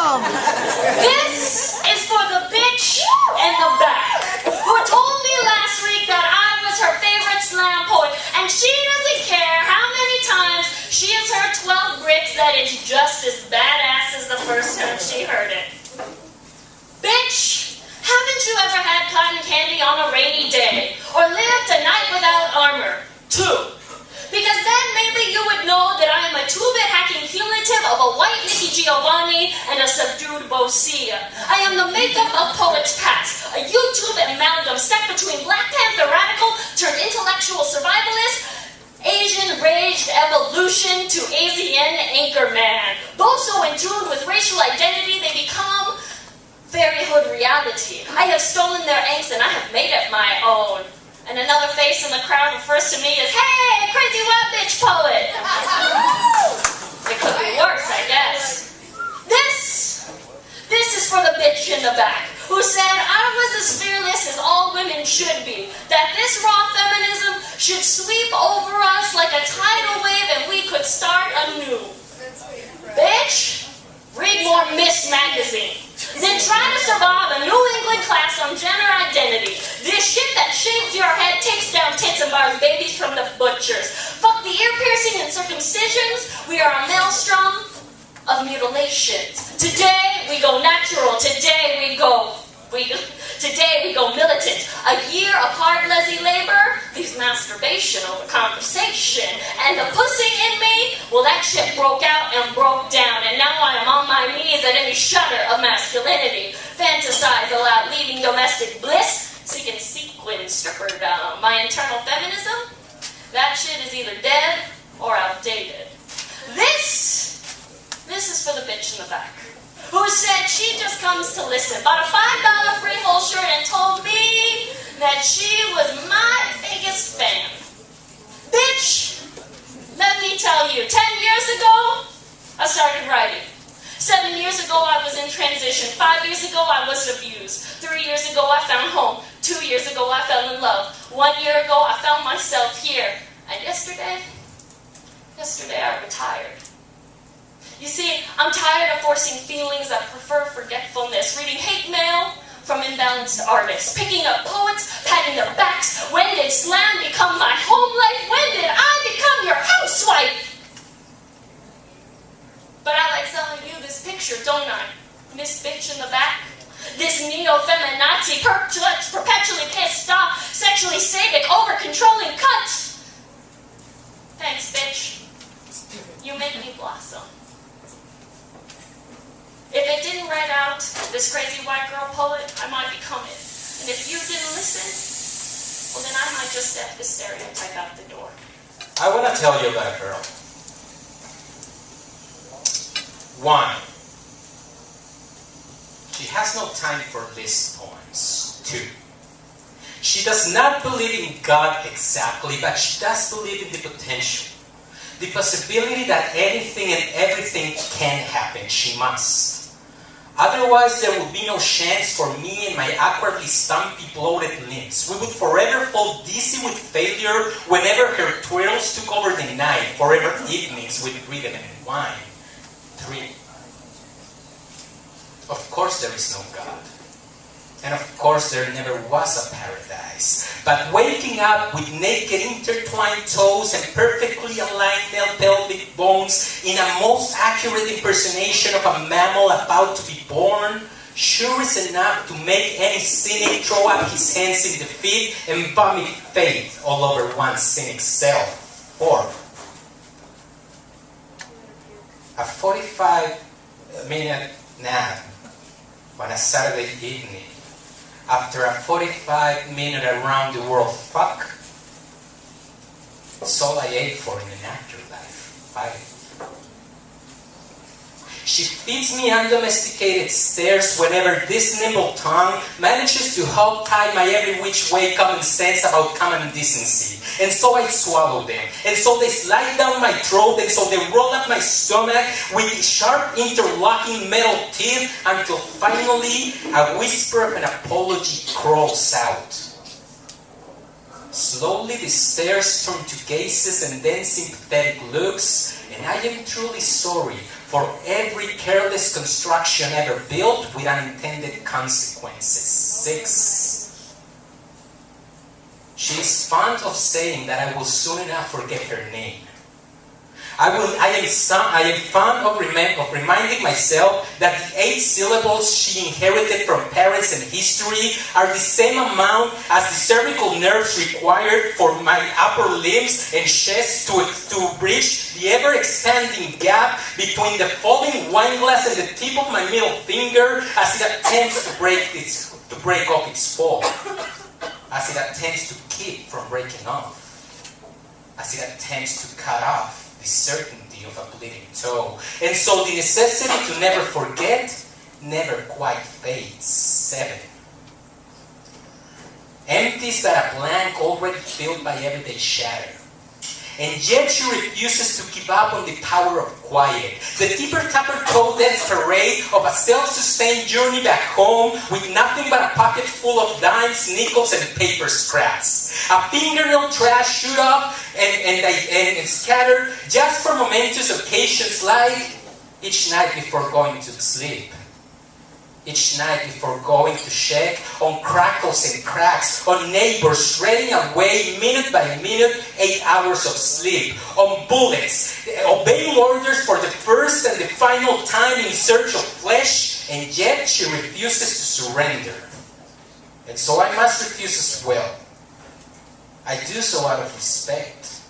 This is for the bitch in the back who told me last week that I was her favorite slam poet, and she doesn't care how many times she has heard 12 bricks that it's just as badass as the first time she heard it. Bitch, haven't you ever had cotton candy on a rainy day or lived a night without armor? 2. Because then maybe you would know that I am a 2-bit hacking cumulative of a white Nikki Giovanni and a subdued Bosia. I am the makeup of poets past, a YouTube amalgam stuck between Black Panther radical turned intellectual survivalist, Asian raged evolution to ASEAN anchorman. Both so in tune with racial identity they become fairyhood reality. I have stolen their angst and I have made it my own. And another face in the crowd refers to me as, hey, crazy white bitch poet. It could be worse, I guess. This is for the bitch in the back who said I was as fearless as all women should be, that this raw feminism should sweep over us like a tidal wave and we could start anew. Bitch, read more Miss Magazine. Then try to survive a New England class on gender identity. This shit that shaves your head, takes down tits and bars babies from the butchers. Fuck the ear piercing and circumcisions. We are a maelstrom of mutilations. Today we go natural. Today we go militant. A year of hard lazy labor leaves masturbation over conversation. And the pussy in me, well, that shit broke out and broke down. And now I am on my knees at any shudder of masculinity. Fantasize aloud, leaving domestic bliss, seeking sequins stripper down. My internal feminism, that shit is either dead or outdated. This is for the bitch in the back, who said she just comes to listen, bought a $5 Freehold shirt and told me that she was my biggest fan. Bitch, let me tell you, 10 years ago, I started writing. 7 years ago, I was in transition. 5 years ago, I was abused. 3 years ago, I found home. 2 years ago, I fell in love. 1 year ago, I found myself here. And yesterday I retired. You see, I'm tired of forcing feelings that prefer forgetfulness, reading hate mail from imbalanced artists, picking up poets, patting their backs. When did slam become my home life? When did I become your housewife? But I like selling you this picture, don't I? Miss Bitch in the back? This neo-feminazi, perpetually pissed off, sexually sadic, over-controlling cunt. Thanks, bitch. You make me blossom. If it didn't write out this crazy white girl poet, I might become it. And if you didn't listen, well then I might just step this stereotype out the door. I want to tell you about a girl. 1. She has no time for list poems. 2. She does not believe in God exactly, but she does believe in the potential. The possibility that anything and everything can happen. She must. Otherwise, there would be no chance for me and my awkwardly stumpy, bloated limbs. We would forever fall dizzy with failure whenever her twirls took over the night, forever evenings with rhythm and wine. 3. Of course there is no God. And of course there never was a paradise. But waking up with naked intertwined toes and perfectly aligned male pelvic bones in a most accurate impersonation of a mammal about to be born sure is enough to make any cynic throw up his hands in defeat and vomit faith all over one's cynic self. 4. A 45-minute nap on a Saturday evening after a 45-minute around the world fuck. It's all I ate for in an afterlife. 5. She feeds me undomesticated stares whenever this nimble tongue manages to hog-tie my every which way common sense about common decency. And so I swallow them. And so they slide down my throat. And so they roll up my stomach with sharp interlocking metal teeth until finally a whisper of an apology crawls out. Slowly the stares turn to gazes and then sympathetic looks, and I am truly sorry for every careless construction ever built with unintended consequences. 6. She is fond of saying that I will soon enough forget her name. I am fond of reminding myself that the 8 syllables she inherited from parents and history are the same amount as the cervical nerves required for my upper limbs and chest to bridge the ever-expanding gap between the falling wine glass and the tip of my middle finger as it attempts to break off its fall, as it attempts to keep from breaking off, as it attempts to cut off the certainty of a bleeding toe. And so the necessity to never forget never quite fades. 7. Empties that a blank already filled by everyday shatter. And yet she refuses to give up on the power of quiet. The tipper-tapper-toe dance parade of a self-sustained journey back home with nothing but a pocket full of dimes, nickels, and paper scraps. A fingernail trash shoot up and scatter just for momentous occasions like each night before going to sleep. Each night before going to check on crackles and cracks, on neighbors shredding away minute by minute 8 hours of sleep, on bullets, obeying orders for the first and the final time in search of flesh, and yet she refuses to surrender. And so I must refuse as well. I do so out of respect.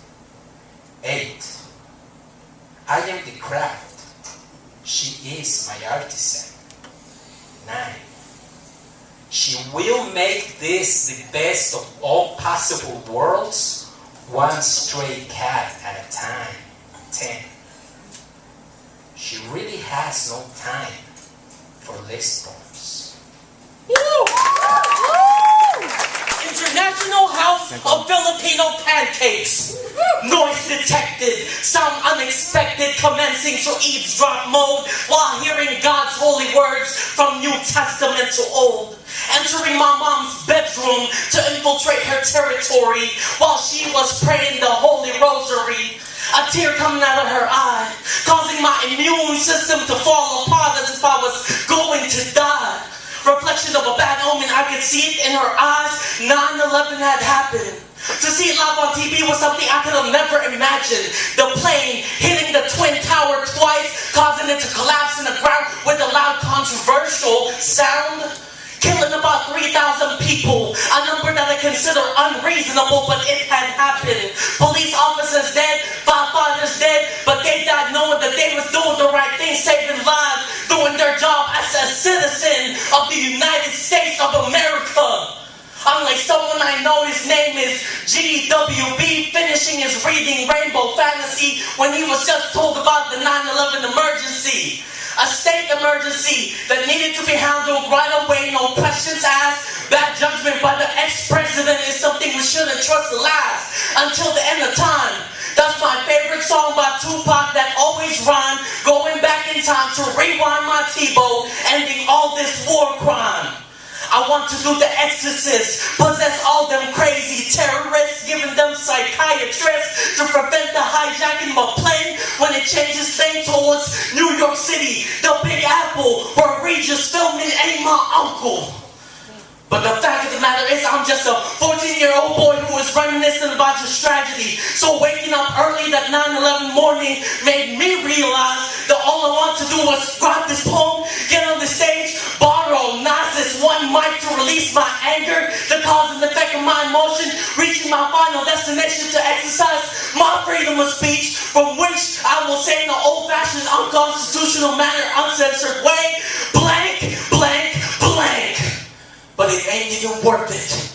8. I am the craft. She is my artisan. 9. She will make this the best of all possible worlds, one stray cat at a time. 10. She really has no time for list poems. International House of Filipino Pancakes. Noise detected, sound unexpected, commencing to eavesdrop mode while hearing God's holy words from New Testament to Old. Entering my mom's bedroom to infiltrate her territory while she was praying the Holy Rosary. A tear coming out of her eye, causing my immune system to fall apart as if I was going to die. Reflection of a bad omen, I could see it in her eyes. 9/11 had happened. To see it live on TV was something I could have never imagined. The plane hitting the Twin Tower twice, causing it to collapse in the ground with a loud controversial sound. Killing about 3,000 people, a number that I consider unreasonable, but it had happened. Police officers dead, firefighters dead, but they died knowing that they was doing the right thing, saving lives, doing their job as a citizen of the United States of America. Unlike someone I know, his name is GWB, finishing his reading Rainbow Fantasy when he was just told about the 9/11 emergency. A state emergency that needed to be handled right away, no questions asked. Bad judgment by the ex-president is something we shouldn't trust to last until the end of time. That's my favorite song by Tupac that always rhyme, going back in time to rewind my T-bow, ending all this war crime. I want to do the exorcist, possess all them crazy terrorists, giving them psychiatrists to prevent the hijacking of a plane when it changes lane towards New York City, the Big Apple, where Regis filming ain't my uncle. But the fact of the matter is I'm just a 14-year-old boy who is reminiscing about your tragedy. So waking up early that 9/11 morning made me realize that all I want to do was write this poem, get on the stage, borrow Nas's one mic to release my anger, the cause and effect of my emotion, reaching my final destination to exercise my freedom of speech, from which I will say in an old-fashioned, unconstitutional manner, uncensored way, blank, blank, blank. But it ain't even worth it.